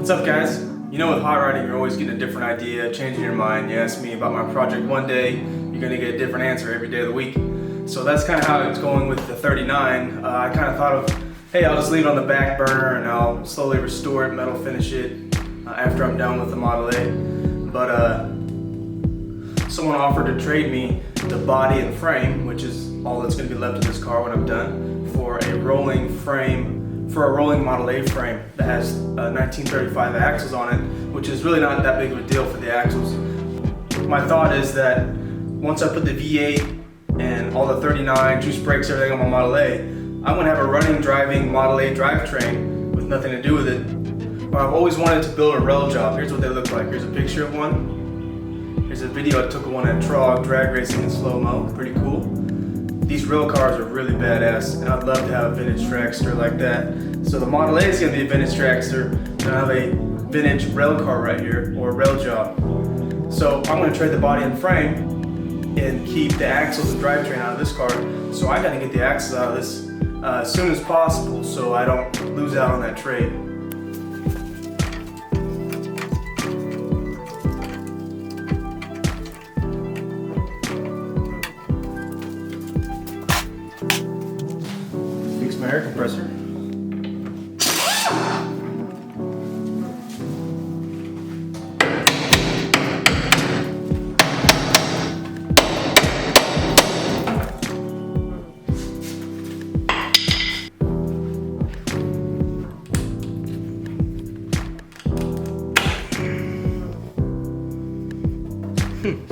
What's up, guys? You know, with hot riding, you're always getting a different idea, changing your mind. You ask me about my project one day, you're gonna get a different answer every day of the week. So that's kind of how it's going with the 39. I kind of thought of, hey, I'll just leave it on the back burner and I'll slowly restore it, metal finish it after I'm done with the Model A. But someone offered to trade me the body and frame, which is all that's gonna be left of this car when I'm done, for a rolling frame. For a rolling Model A frame that has 1935 axles on it, which is really not that big of a deal for the axles. My thought is that once I put the V8 and all the 39 juice brakes, everything on my Model A, I'm gonna have a running, driving Model A drivetrain with nothing to do with it. But I've always wanted to build a rail job. Here's what they look like. Here's a picture of one. Here's a video I took of one at Trog drag racing in slow-mo. Pretty cool. These rail cars are really badass, and I'd love to have a vintage dragster like that. So the Model A is going to be a vintage dragster, and I have a vintage rail car right here, or a rail job. So I'm going to trade the body and frame and keep the axles and drivetrain out of this car. So I got to get the axles out of this as soon as possible so I don't lose out on that trade. Fix my air compressor.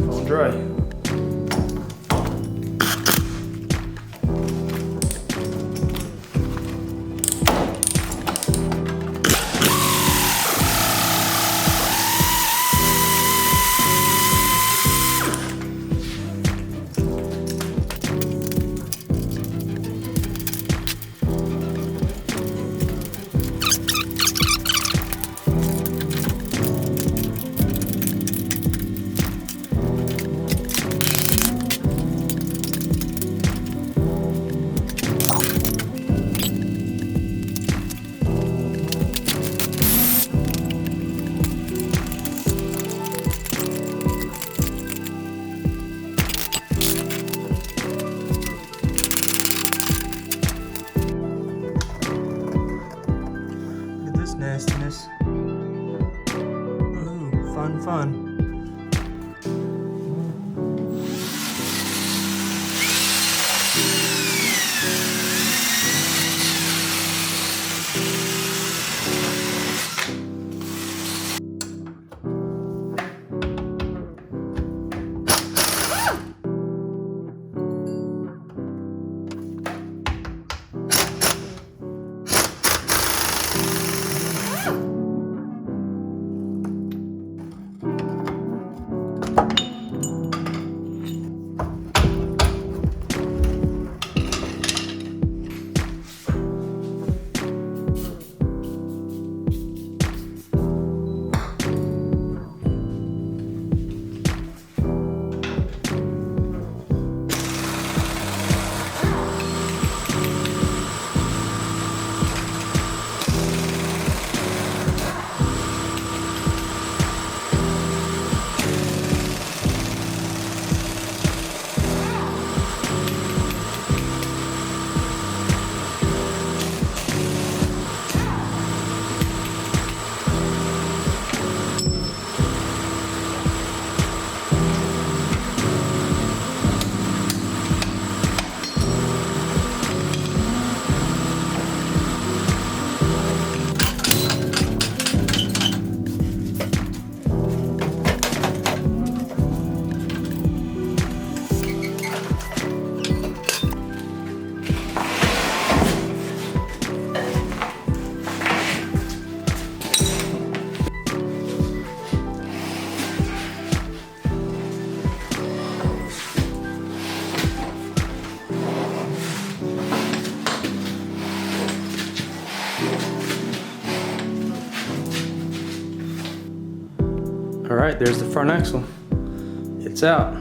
All dry. Nastiness. Ooh, fun. All right, there's the front axle. It's out.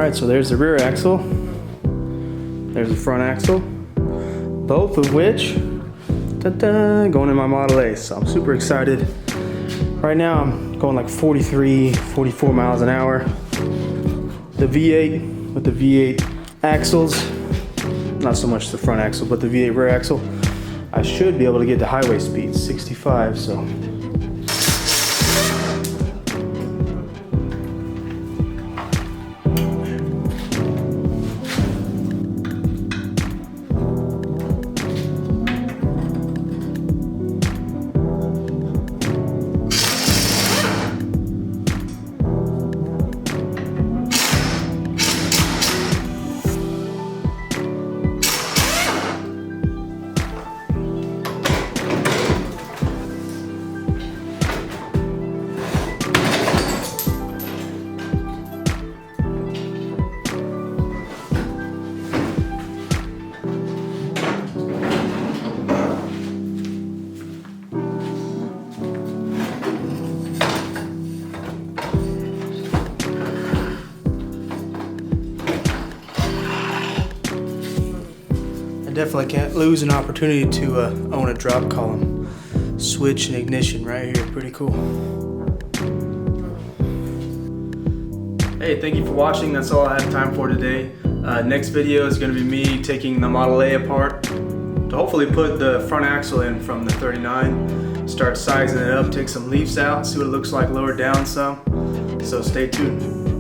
Alright, so there's the rear axle. There's the front axle. Both of which, going in my Model A. So I'm super excited. Right now I'm going like 43, 44 miles an hour. The V8 with the V8 axles, not so much the front axle, but the V8 rear axle, I should be able to get to highway speed, 65, so. Definitely can't lose an opportunity to own a drop column. Switch and ignition right here, pretty cool. Hey, thank you for watching. That's all I have time for today. Next video is going to be me taking the Model A apart to hopefully put the front axle in from the 39. Start sizing it up, take some leaves out, see what it looks like lower down some. So stay tuned.